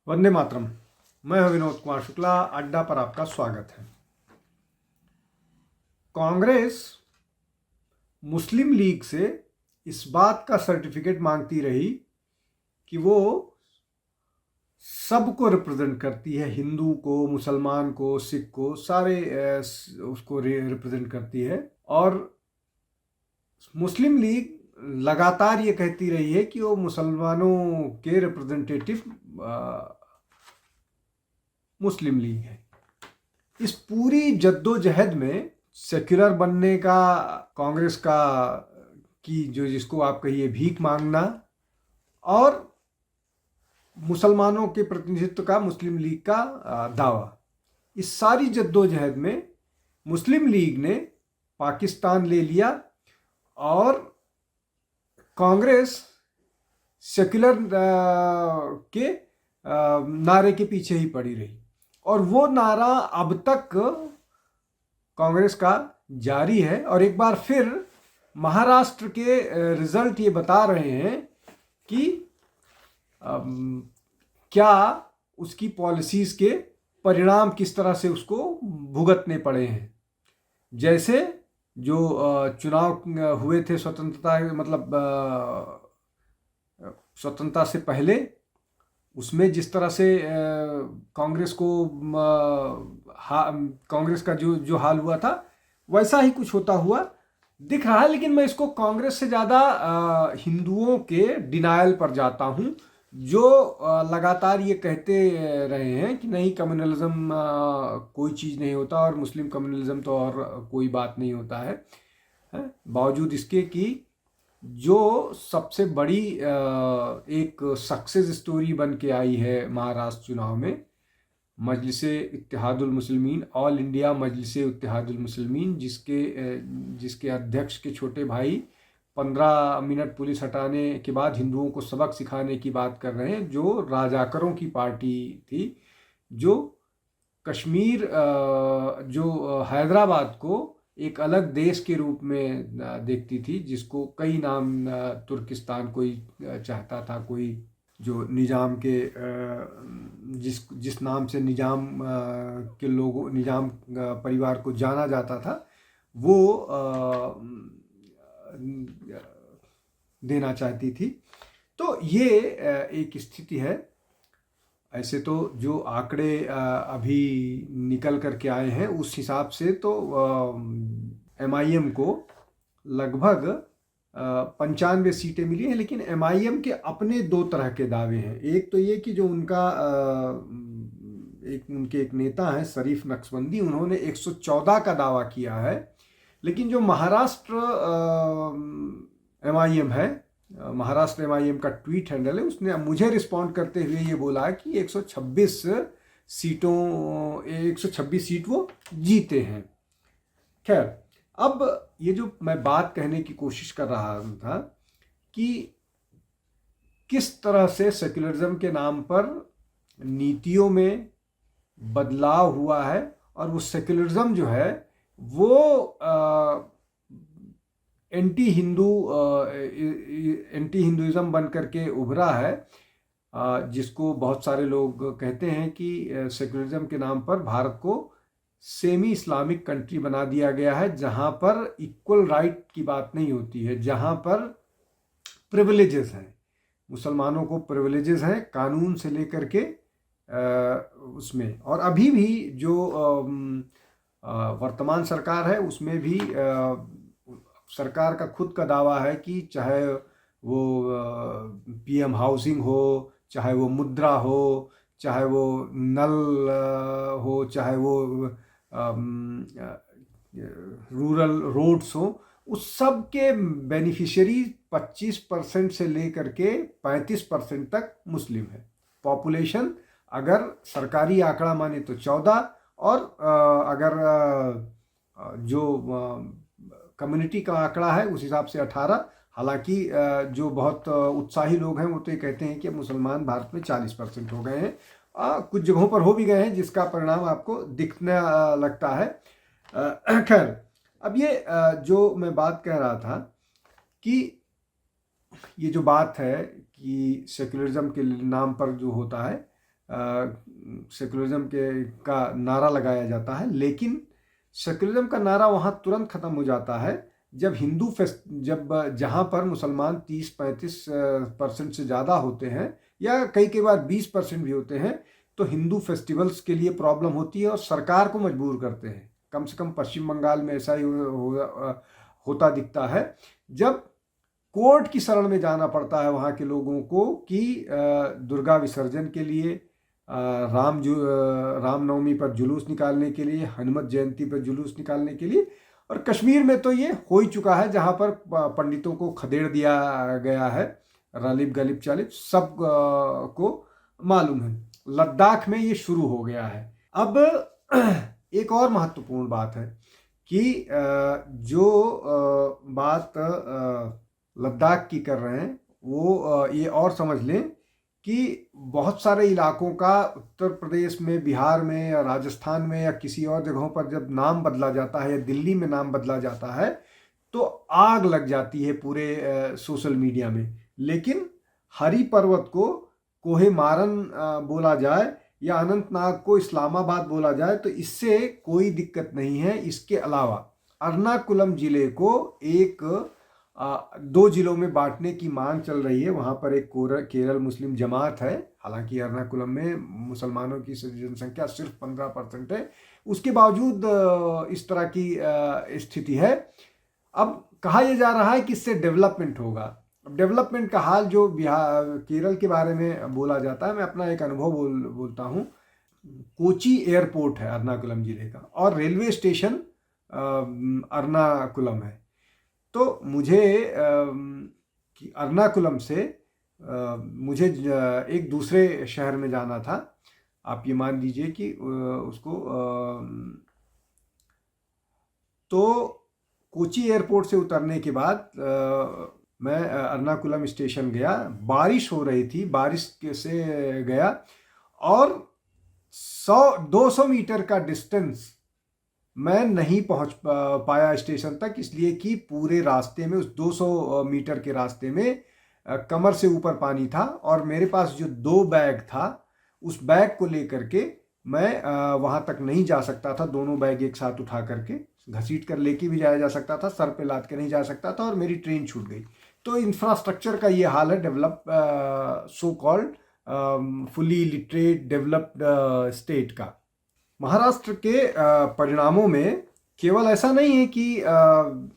वंदे मातरम। मैं हूं विनोद कुमार शुक्ला। अड्डा पर आपका स्वागत है। कांग्रेस मुस्लिम लीग से इस बात का सर्टिफिकेट मांगती रही कि वो सबको रिप्रेजेंट करती है, हिंदू को, मुसलमान को, सिख को, सारे उसको रिप्रेजेंट करती है। और मुस्लिम लीग लगातार ये कहती रही है कि वो मुसलमानों के रिप्रेजेंटेटिव मुस्लिम लीग है। इस पूरी जद्दोजहद में सेक्युलर बनने का कांग्रेस का की जो जिसको आप कहिए भीख मांगना और मुसलमानों के प्रतिनिधित्व का मुस्लिम लीग का दावा, इस सारी जद्दोजहद में मुस्लिम लीग ने पाकिस्तान ले लिया और कांग्रेस सेक्युलर के नारे के पीछे ही पड़ी रही। और वो नारा अब तक कांग्रेस का जारी है। और एक बार फिर महाराष्ट्र के रिजल्ट ये बता रहे हैं कि क्या उसकी पॉलिसीज के परिणाम किस तरह से उसको भुगतने पड़े हैं। जैसे जो चुनाव हुए थे स्वतंत्रता, मतलब स्वतंत्रता से पहले, उसमें जिस तरह से कांग्रेस को कांग्रेस का जो हाल हुआ था, वैसा ही कुछ होता हुआ दिख रहा है। लेकिन मैं इसको कांग्रेस से ज़्यादा हिंदुओं के डिनायल पर जाता हूँ, जो लगातार ये कहते रहे हैं कि नहीं, कम्युनलिज्म कोई चीज़ नहीं होता और मुस्लिम कम्युनलिज्म तो और कोई बात नहीं होता है। बावजूद इसके कि जो सबसे बड़ी एक सक्सेस स्टोरी बन के आई है महाराष्ट्र चुनाव में, मजलिसे इत्तेहादुल मुस्लिमीन, ऑल इंडिया मजलिसे इत्तेहादुल मुस्लिमीन, जिसके अध्यक्ष के छोटे भाई 15 मिनट पुलिस हटाने के बाद हिंदुओं को सबक सिखाने की बात कर रहे हैं, जो राजाकरों की पार्टी थी, जो कश्मीर, जो हैदराबाद को एक अलग देश के रूप में देखती थी, जिसको कई नाम, तुर्किस्तान कोई चाहता था, कोई जो निजाम के जिस नाम से निजाम के लोगों, निजाम परिवार को जाना जाता था, वो देना चाहती थी। तो ये एक स्थिति है। ऐसे तो जो आंकड़े अभी निकल करके आए हैं, उस हिसाब से तो MIM को लगभग 95 सीटें मिली हैं। लेकिन MIM के अपने दो तरह के दावे हैं। एक तो ये कि जो उनका उनके एक नेता हैं शरीफ नक्शबंदी, उन्होंने 114 का दावा किया है। लेकिन जो महाराष्ट्र MIM है, महाराष्ट्र MIM का ट्वीट हैंडल है, उसने मुझे रिस्पॉन्ड करते हुए ये बोला कि 126 सीट वो जीते हैं। खैर, अब ये जो मैं बात कहने की कोशिश कर रहा था कि किस तरह से सेक्युलरिज्म के नाम पर नीतियों में बदलाव हुआ है, और वो सेक्युलरिज्म जो है वो एंटी हिंदुइज्म बन करके उभरा है, जिसको बहुत सारे लोग कहते हैं कि सेक्युलरिज्म के नाम पर भारत को सेमी इस्लामिक कंट्री बना दिया गया है, जहां पर इक्वल राइट की बात नहीं होती है, जहां पर प्रिविलेजेस हैं, मुसलमानों को प्रिविलेजेस हैं कानून से लेकर के उसमें। और अभी भी जो वर्तमान सरकार है, उसमें भी सरकार का खुद का दावा है कि चाहे वो PM हाउसिंग हो, चाहे वो मुद्रा हो, चाहे वो नल हो, चाहे वो रूरल रोड्स हो, उस सब के बेनिफिशियरी 25% से लेकर के 35% तक मुस्लिम है। पॉपुलेशन अगर सरकारी आंकड़ा माने तो 14, और अगर जो कम्युनिटी का आंकड़ा है उस हिसाब से 18। हालांकि जो बहुत उत्साही लोग हैं वो तो ये कहते हैं कि मुसलमान भारत में 40% हो गए हैं। कुछ जगहों पर हो भी गए हैं, जिसका परिणाम आपको दिखने लगता है। खैर, अब ये जो मैं बात कह रहा था कि ये जो बात है कि सेक्युलरिज्म के नाम पर जो होता है, सेकुलरिज्म के का नारा लगाया जाता है, लेकिन सेकुलरिज्म का नारा वहाँ तुरंत ख़त्म हो जाता है जब जब जहाँ पर मुसलमान 30-35% से ज़्यादा होते हैं या कई बार 20% भी होते हैं, तो हिंदू फेस्टिवल्स के लिए प्रॉब्लम होती है और सरकार को मजबूर करते हैं। कम से कम पश्चिम बंगाल में ऐसा ही होता दिखता है, जब कोर्ट की शरण में जाना पड़ता है वहाँ के लोगों को कि दुर्गा विसर्जन के लिए, रामनवमी पर जुलूस निकालने के लिए, हनुमत जयंती पर जुलूस निकालने के लिए। और कश्मीर में तो ये हो ही चुका है, जहाँ पर पंडितों को खदेड़ दिया गया है, रलीब गलीब चालिब सब को मालूम है। लद्दाख में ये शुरू हो गया है। अब एक और महत्वपूर्ण बात है कि जो बात लद्दाख की कर रहे हैं वो ये और समझ लें कि बहुत सारे इलाकों का उत्तर प्रदेश में, बिहार में या राजस्थान में या किसी और जगहों पर जब नाम बदला जाता है या दिल्ली में नाम बदला जाता है तो आग लग जाती है पूरे सोशल मीडिया में। लेकिन हरि पर्वत को कोहे मारन बोला जाए या अनंतनाग को इस्लामाबाद बोला जाए तो इससे कोई दिक्कत नहीं है। इसके अलावा एर्नाकुलम जिले को दो जिलों में बांटने की मांग चल रही है। वहाँ पर एक केरल मुस्लिम जमात है, हालांकि एर्नाकुलम में मुसलमानों की जनसंख्या सिर्फ 15% है, उसके बावजूद इस तरह की स्थिति है। अब कहा यह जा रहा है कि इससे डेवलपमेंट होगा। अब डेवलपमेंट का हाल जो केरल के बारे में बोला जाता है, मैं अपना एक अनुभव बोलता हूँ। कोची एयरपोर्ट है एर्नाकुलम जिले का और रेलवे स्टेशन एर्नाकुलम है। तो मुझे एर्नाकुलम से मुझे एक दूसरे शहर में जाना था। आप ये मान लीजिए कि उसको तो कोची एयरपोर्ट से उतरने के बाद मैं एर्नाकुलम स्टेशन गया। बारिश हो रही थी, बारिश से गया और 100-200 मीटर का डिस्टेंस मैं नहीं पहुंच पाया स्टेशन तक, इसलिए कि पूरे रास्ते में, उस 200 मीटर के रास्ते में कमर से ऊपर पानी था और मेरे पास जो 2 बैग था उस बैग को लेकर के मैं वहां तक नहीं जा सकता था। दोनों बैग एक साथ उठा करके घसीट कर लेके भी जाया जा सकता था, सर पे लाद के नहीं जा सकता था और मेरी ट्रेन छूट गई। तो इंफ्रास्ट्रक्चर का ये हाल है develop so called fully literate developed state का। महाराष्ट्र के परिणामों में केवल ऐसा नहीं है कि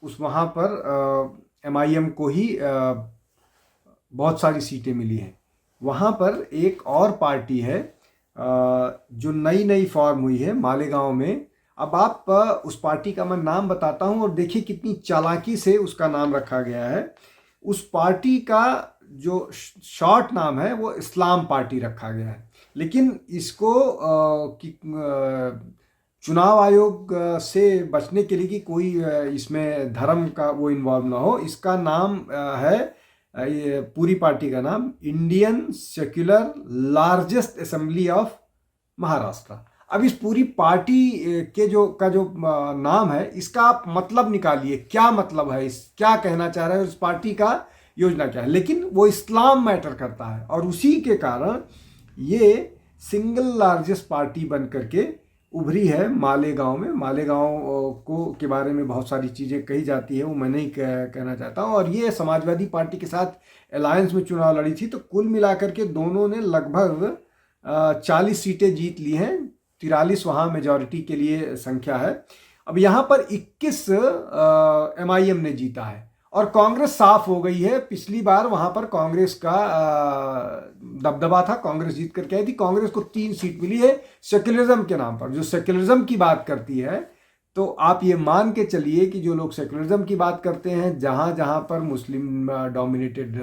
उस वहाँ पर MIM को ही बहुत सारी सीटें मिली हैं। वहाँ पर एक और पार्टी है जो नई फॉर्म हुई है मालेगांव में। अब आप उस पार्टी का मैं नाम बताता हूँ और देखिए कितनी चालाकी से उसका नाम रखा गया है। उस पार्टी का जो शॉर्ट नाम है वो इस्लाम पार्टी रखा गया है, लेकिन इसको चुनाव आयोग से बचने के लिए कि कोई इसमें धर्म का वो इन्वॉल्व ना हो, इसका नाम है, ये पूरी पार्टी का नाम Indian secular largest assembly of Maharashtra. अब इस पूरी पार्टी के जो नाम है, इसका आप मतलब निकालिए, क्या मतलब है, क्या कहना चाह रहा है, उस पार्टी का योजना क्या है। लेकिन वो इस्लाम मैटर करता है और उसी के कारण ये सिंगल लार्जेस्ट पार्टी बन करके उभरी है मालेगांव में। मालेगांव को के बारे में बहुत सारी चीज़ें कही जाती है, वो मैं नहीं कहना चाहता हूँ। और ये समाजवादी पार्टी के साथ अलायंस में चुनाव लड़ी थी, तो कुल मिलाकर के दोनों ने लगभग 40 सीटें जीत ली हैं। 43 वहाँ मेजॉरिटी के लिए संख्या है। अब यहाँ पर 21 MIM ने जीता है और कांग्रेस साफ हो गई है। पिछली बार वहां पर कांग्रेस का दबदबा था, कांग्रेस जीत करके आई थी। कांग्रेस को 3 सीट मिली है सेक्युलरिज्म के नाम पर। जो सेक्युलरिज्म की बात करती है, तो आप ये मान के चलिए कि जो लोग सेक्युलरिज्म की बात करते हैं, जहां पर मुस्लिम डोमिनेटेड,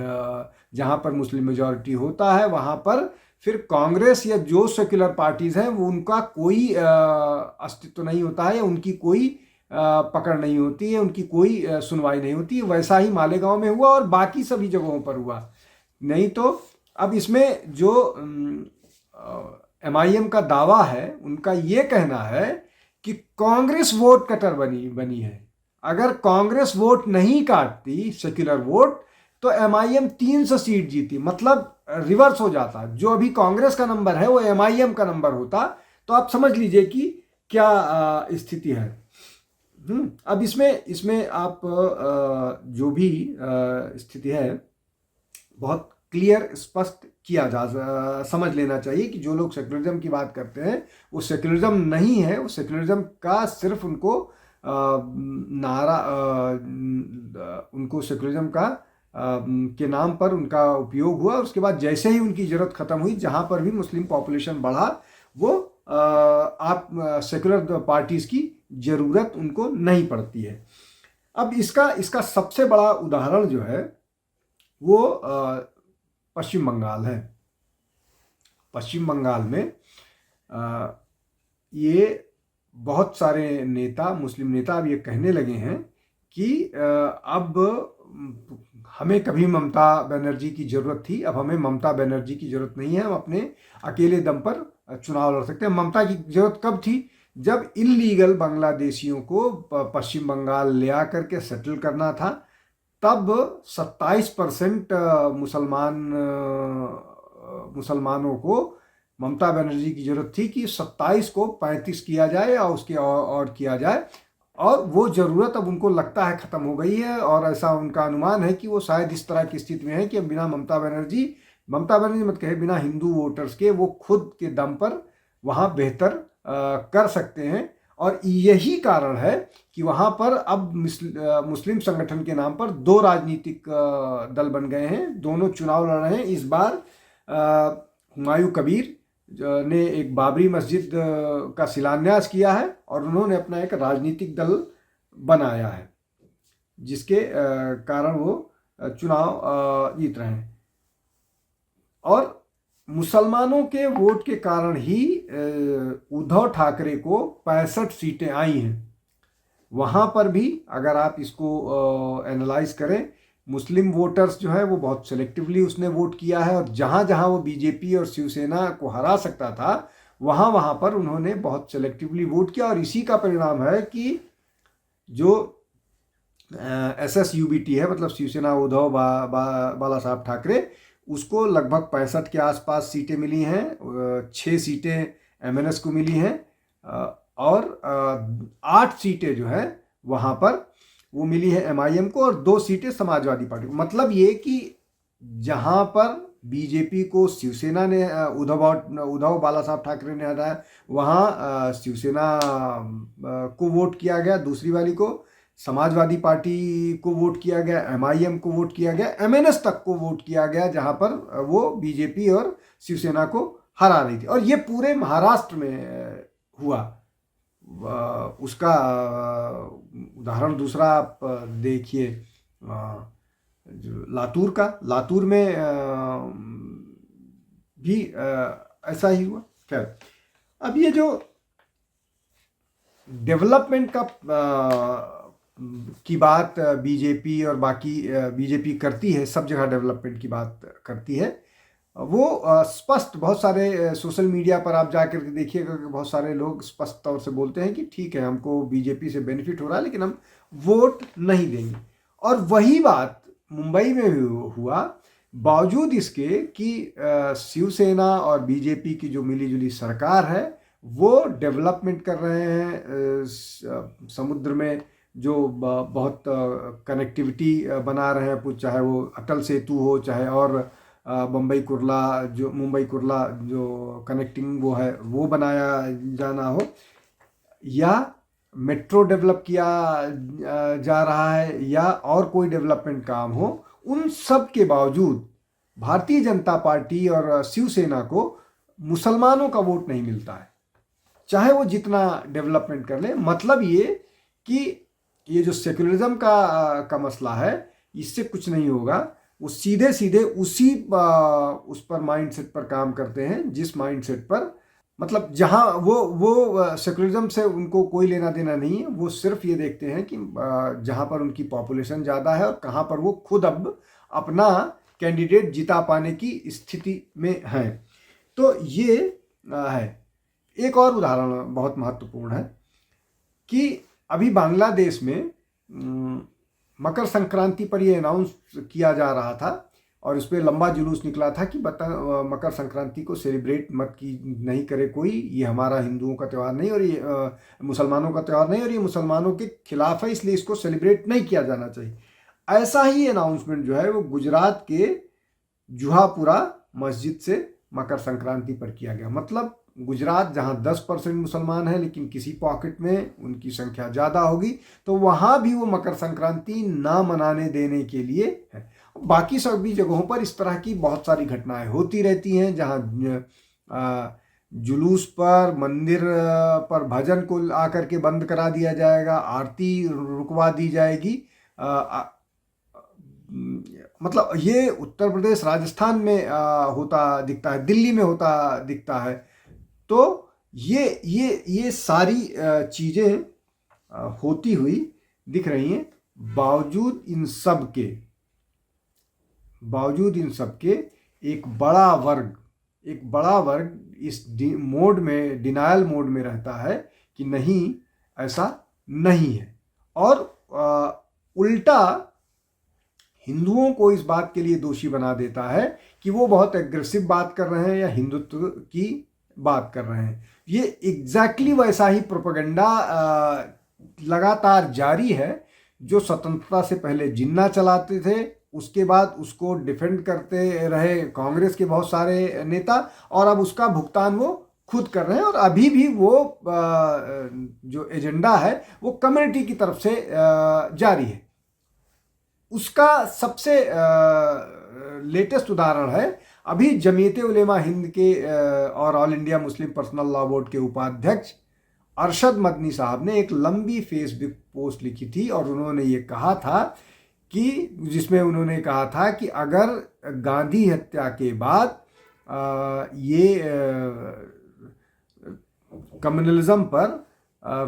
जहां पर मुस्लिम मेजॉरिटी होता है, वहां पर फिर कांग्रेस या जो सेक्युलर पार्टीज हैं वो उनका कोई अस्तित्व नहीं होता है, उनकी कोई पकड़ नहीं होती है, उनकी कोई सुनवाई नहीं होती है। वैसा ही मालेगांव में हुआ और बाकी सभी जगहों पर हुआ। नहीं तो अब इसमें जो MIM का दावा है, उनका ये कहना है कि कांग्रेस वोट कटर बनी है। अगर कांग्रेस वोट नहीं काटती, सेक्युलर वोट, तो MIM 300 सीट जीती। मतलब रिवर्स हो जाता, जो अभी कांग्रेस का नंबर है वो MIM का नंबर होता, तो आप समझ लीजिए कि क्या स्थिति है। अब इसमें आप जो भी स्थिति है बहुत क्लियर स्पष्ट किया समझ लेना चाहिए कि जो लोग सेक्युलरिज्म की बात करते हैं वो सेक्युलरिज्म नहीं है, वो सेक्युलरिज्म का सिर्फ उनको नारा उनको सेक्युलरिज्म का के नाम पर उनका उपयोग हुआ। उसके बाद जैसे ही उनकी ज़रूरत ख़त्म हुई, जहाँ पर भी मुस्लिम पॉपुलेशन बढ़ा, वो आप सेक्युलर पार्टीज़ की ज़रूरत उनको नहीं पड़ती है। अब इसका सबसे बड़ा उदाहरण जो है वो पश्चिम बंगाल है। पश्चिम बंगाल में ये बहुत सारे नेता, मुस्लिम नेता अब ये कहने लगे हैं कि अब हमें कभी ममता बनर्जी की ज़रूरत थी, अब हमें ममता बनर्जी की ज़रूरत नहीं है, हम अपने अकेले दम पर चुनाव लड़ सकते हैं। ममता की ज़रूरत कब थी? जब इल्लीगल बांग्लादेशियों को पश्चिम बंगाल ले आकर के सेटल करना था, तब 27% मुसलमानों को ममता बनर्जी की ज़रूरत थी कि 27 को 35 किया जाए और उसके और किया जाए, और वो ज़रूरत अब उनको लगता है ख़त्म हो गई है। और ऐसा उनका अनुमान है कि वो शायद इस तरह की स्थिति में है कि अब बिना ममता बनर्जी मत कहे, बिना हिंदू वोटर्स के वो खुद के दम पर वहाँ बेहतर कर सकते हैं। और यही कारण है कि वहाँ पर अब मुस्लिम संगठन के नाम पर 2 राजनीतिक दल बन गए हैं, दोनों चुनाव लड़ रहे हैं। इस बार हुमायूं कबीर ने एक बाबरी मस्जिद का शिलान्यास किया है और उन्होंने अपना एक राजनीतिक दल बनाया है, जिसके कारण वो चुनाव जीत रहे हैं। और मुसलमानों के वोट के कारण ही उद्धव ठाकरे को 65 सीटें आई हैं। वहाँ पर भी अगर आप इसको एनालाइज करें, मुस्लिम वोटर्स जो है वो बहुत सेलेक्टिवली उसने वोट किया है, और जहाँ जहाँ वो बीजेपी और शिवसेना को हरा सकता था वहाँ पर उन्होंने बहुत सेलेक्टिवली वोट किया। और इसी का परिणाम है कि जो SSUBT है, मतलब शिवसेना उद्धव बाला साहब ठाकरे, उसको लगभग 65 के आसपास सीटें मिली हैं। 6 सीटें MNS को मिली हैं और 8 सीटें जो है वहाँ पर वो मिली है MIM को, और 2 सीटें समाजवादी पार्टी को। मतलब ये कि जहाँ पर बीजेपी को शिवसेना ने उद्धव बाला साहब ठाकरे ने हराया, वहाँ शिवसेना को वोट किया गया, दूसरी वाली को समाजवादी पार्टी को वोट किया गया, MIM को वोट किया गया, MNS तक को वोट किया गया, जहाँ पर वो बीजेपी और शिवसेना को हरा रही थी। और ये पूरे महाराष्ट्र में हुआ। उसका उदाहरण दूसरा आप देखिए, जो लातूर में भी ऐसा ही हुआ। खैर, अब ये जो डेवलपमेंट की बात बीजेपी और बाकी बीजेपी करती है, सब जगह डेवलपमेंट की बात करती है, वो स्पष्ट बहुत सारे सोशल मीडिया पर आप जाकर के देखिएगा कि बहुत सारे लोग स्पष्ट तौर से बोलते हैं कि ठीक है, हमको बीजेपी से बेनिफिट हो रहा है, लेकिन हम वोट नहीं देंगे। और वही बात मुंबई में भी हुआ, बावजूद इसके कि शिवसेना और बीजेपी की जो मिलीजुली सरकार है वो डेवलपमेंट कर रहे हैं। समुद्र में जो बहुत कनेक्टिविटी बना रहे हैं, चाहे वो अटल सेतु हो, चाहे और मुंबई कुर्ला जो कनेक्टिंग वो है वो बनाया जाना हो, या मेट्रो डेवलप किया जा रहा है, या और कोई डेवलपमेंट काम हो, उन सब के बावजूद भारतीय जनता पार्टी और शिवसेना को मुसलमानों का वोट नहीं मिलता है, चाहे वो जितना डेवलपमेंट कर ले। मतलब ये कि ये जो सेक्युलरिज्म का मसला है, इससे कुछ नहीं होगा। वो सीधे सीधे उस पर माइंडसेट पर काम करते हैं, जिस माइंडसेट पर, मतलब जहां वो सेक्युलरिज्म से उनको कोई लेना देना नहीं है। वो सिर्फ ये देखते हैं कि जहां पर उनकी पॉपुलेशन ज़्यादा है और कहां पर वो खुद अब अपना कैंडिडेट जिता पाने की स्थिति में हैं। तो ये है। एक और उदाहरण बहुत महत्वपूर्ण है कि अभी बांग्लादेश में मकर संक्रांति पर ये अनाउंस किया जा रहा था, और इस पर लंबा जुलूस निकला था कि मकर संक्रांति को सेलिब्रेट मत की नहीं करे कोई, ये हमारा हिंदुओं का त्यौहार नहीं और ये मुसलमानों का त्यौहार नहीं और ये मुसलमानों के खिलाफ है, इसलिए इसको सेलिब्रेट नहीं किया जाना चाहिए। ऐसा ही अनाउंसमेंट जो है वो गुजरात के जुहापुरा मस्जिद से मकर संक्रांति पर किया गया। मतलब गुजरात जहां 10% मुसलमान हैं लेकिन किसी पॉकेट में उनकी संख्या ज़्यादा होगी, तो वहां भी वो मकर संक्रांति ना मनाने देने के लिए है। बाकी सभी जगहों पर इस तरह की बहुत सारी घटनाएं होती रहती हैं, जहां जुलूस पर, मंदिर पर भजन को आकर के बंद करा दिया जाएगा, आरती रुकवा दी जाएगी। मतलब ये उत्तर प्रदेश, राजस्थान में होता दिखता है, दिल्ली में होता दिखता है। तो ये सारी चीज़ें होती हुई दिख रही हैं। बावजूद इन सब के एक बड़ा वर्ग इस मोड में, डिनायल मोड में रहता है कि नहीं, ऐसा नहीं है, और उल्टा हिंदुओं को इस बात के लिए दोषी बना देता है कि वो बहुत एग्रेसिव बात कर रहे हैं या हिंदुत्व की बात कर रहे हैं। ये एग्जैक्टली वैसा ही प्रोपेगेंडा लगातार जारी है जो स्वतंत्रता से पहले जिन्ना चलाते थे, उसके बाद उसको डिफेंड करते रहे कांग्रेस के बहुत सारे नेता, और अब उसका भुगतान वो खुद कर रहे हैं। और अभी भी वो जो एजेंडा है वो कम्युनिटी की तरफ से जारी है। उसका सबसे लेटेस्ट उदाहरण है अभी जमीयत उलेमा हिंद के और all India Muslim personal law board के उपाध्यक्ष अरशद मदनी साहब ने एक लंबी फेसबुक पोस्ट लिखी थी, और उन्होंने ये कहा था कि, जिसमें उन्होंने कहा था कि अगर गांधी हत्या के बाद ये कम्युनलिज्म पर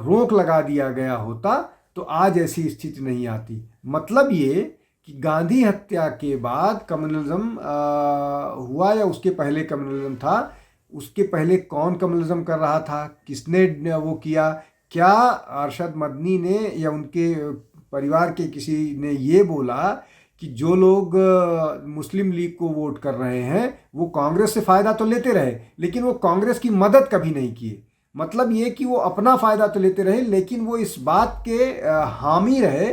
रोक लगा दिया गया होता तो आज ऐसी स्थिति नहीं आती। मतलब ये कि गांधी हत्या के बाद कम्युनलिज्म हुआ या उसके पहले कम्युनलिज्म था, उसके पहले कौन कम्युनलिज्म कर रहा था, किसने वो किया, क्या अरशद मदनी ने या उनके परिवार के किसी ने ये बोला कि जो लोग मुस्लिम लीग को वोट कर रहे हैं वो कांग्रेस से फ़ायदा तो लेते रहे लेकिन वो कांग्रेस की मदद कभी नहीं किए। मतलब ये कि वो अपना फ़ायदा तो लेते रहे लेकिन वो इस बात के हामी रहे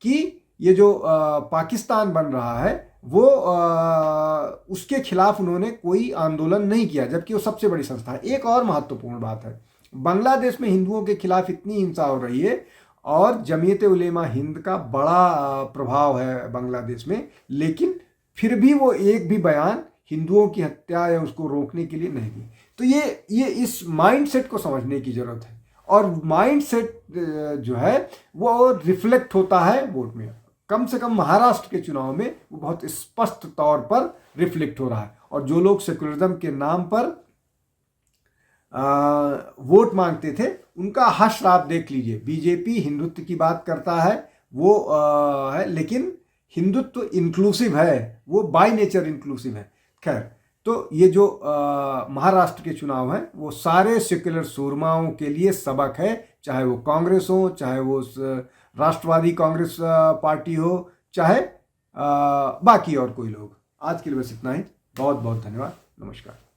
कि ये जो पाकिस्तान बन रहा है वो उसके खिलाफ उन्होंने कोई आंदोलन नहीं किया, जबकि वो सबसे बड़ी संस्था है। एक और महत्वपूर्ण बात है, बांग्लादेश में हिंदुओं के खिलाफ इतनी हिंसा हो रही है और जमीयत उलेमा हिंद का बड़ा प्रभाव है बांग्लादेश में, लेकिन फिर भी वो एक भी बयान हिंदुओं की हत्या या उसको रोकने के लिए नहीं दी। तो ये इस माइंडसेट को समझने की ज़रूरत है, और माइंडसेट जो है वो रिफ्लेक्ट होता है वोट में। कम से कम महाराष्ट्र के चुनाव में वो बहुत स्पष्ट तौर पर रिफ्लेक्ट हो रहा है। और जो लोग सेकुलरिज्म के नाम पर वोट मांगते थे उनका हश्र आप देख लीजिए। बीजेपी हिंदुत्व की बात करता है, वो है, लेकिन हिंदुत्व इंक्लूसिव है, वो बाय नेचर इंक्लूसिव है। खैर, तो ये जो महाराष्ट्र के चुनाव हैं वो सारे सेक्युलर सूरमाओं के लिए सबक है, चाहे वो कांग्रेस हो, चाहे वो राष्ट्रवादी कांग्रेस पार्टी हो, चाहे बाकी और कोई लोग। आज के लिए बस इतना ही। बहुत बहुत धन्यवाद। नमस्कार।